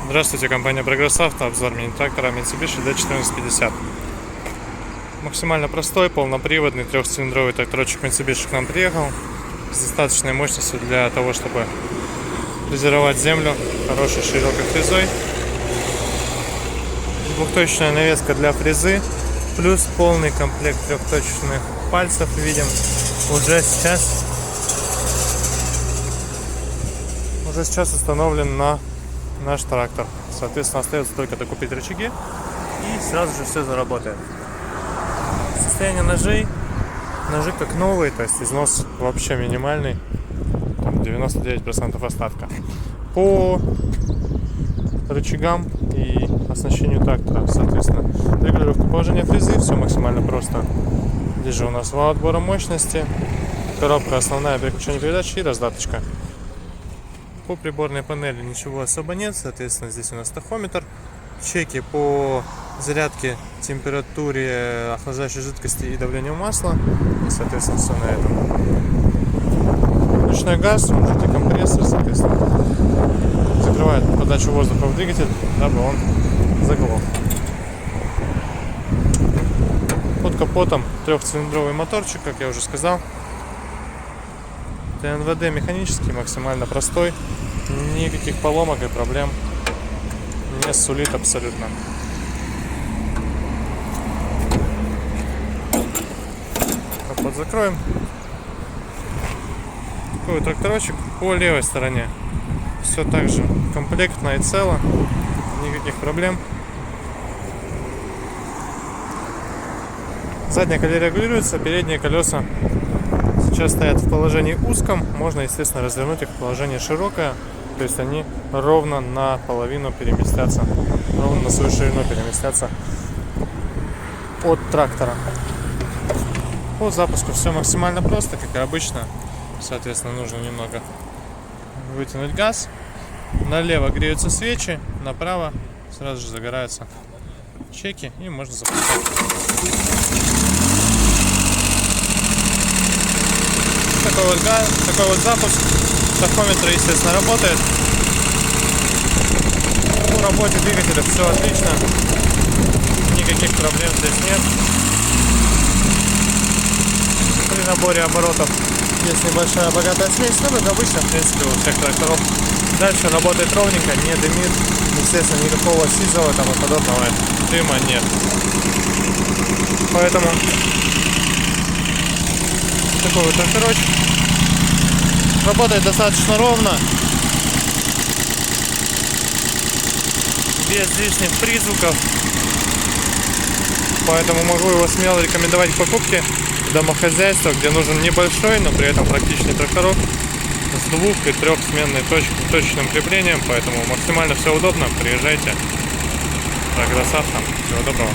Здравствуйте, компания Прогресс Авто, обзор мини-трактора Mitsubishi D1450. Максимально простой, полноприводный, трехцилиндровый тракторчик Mitsubishi к нам приехал с достаточной мощностью для того, чтобы фрезеровать землю хорошей широкой фрезой. Двухточечная навеска для фрезы, плюс полный комплект трехточечных пальцев видим уже сейчас установлен на наш трактор. Соответственно, остается только докупить рычаги и сразу же все заработает. Состояние ножей как новые, то есть износ вообще минимальный, 99% остатка. По рычагам и оснащению трактора, соответственно, регулировка положения фрезы, все максимально просто. Здесь же у нас вал отбора мощности, коробка основная, переключение передач и раздаточка. По приборной панели ничего особо нет, соответственно, здесь у нас тахометр, чеки по зарядке, температуре охлаждающей жидкости и давлению масла, и, соответственно, все на этом. Ручной газ, он же декомпрессор, соответственно, закрывает подачу воздуха в двигатель, дабы он заглох. Под капотом трехцилиндровый моторчик, как я уже сказал. ТНВД механический, максимально простой, никаких поломок и проблем не сулит абсолютно. Капот закроем. Такой тракторочек по левой стороне. Все так же комплектно и цело, никаких проблем. Заднее колесо регулируется, передние колеса сейчас стоят в положении узком, можно, естественно, развернуть их в положение широкое, то есть они ровно наполовину переместятся, ровно на свою ширину переместятся от трактора. По запуску все максимально просто, как и обычно, соответственно, нужно немного вытянуть газ, налево греются свечи, направо сразу же загораются чеки и можно запускать. Такой вот запуск. Тахометр, естественно, работает. По работе двигателя все отлично. Никаких проблем здесь нет. При наборе оборотов есть небольшая богатая смесь, но это обычно, в принципе, у всех тракторов. Дальше работает ровненько, не дымит. Естественно, никакого сизого там и подобного дыма нет. Поэтому такой вот тракторочек работает достаточно ровно, без лишних призвуков, поэтому могу его смело рекомендовать к покупке в домохозяйствах, где нужен небольшой, но при этом практичный тракторок с двух- и трехсменной точечным креплением, поэтому максимально все удобно. Приезжайте. Прогресс Авто. Всего доброго.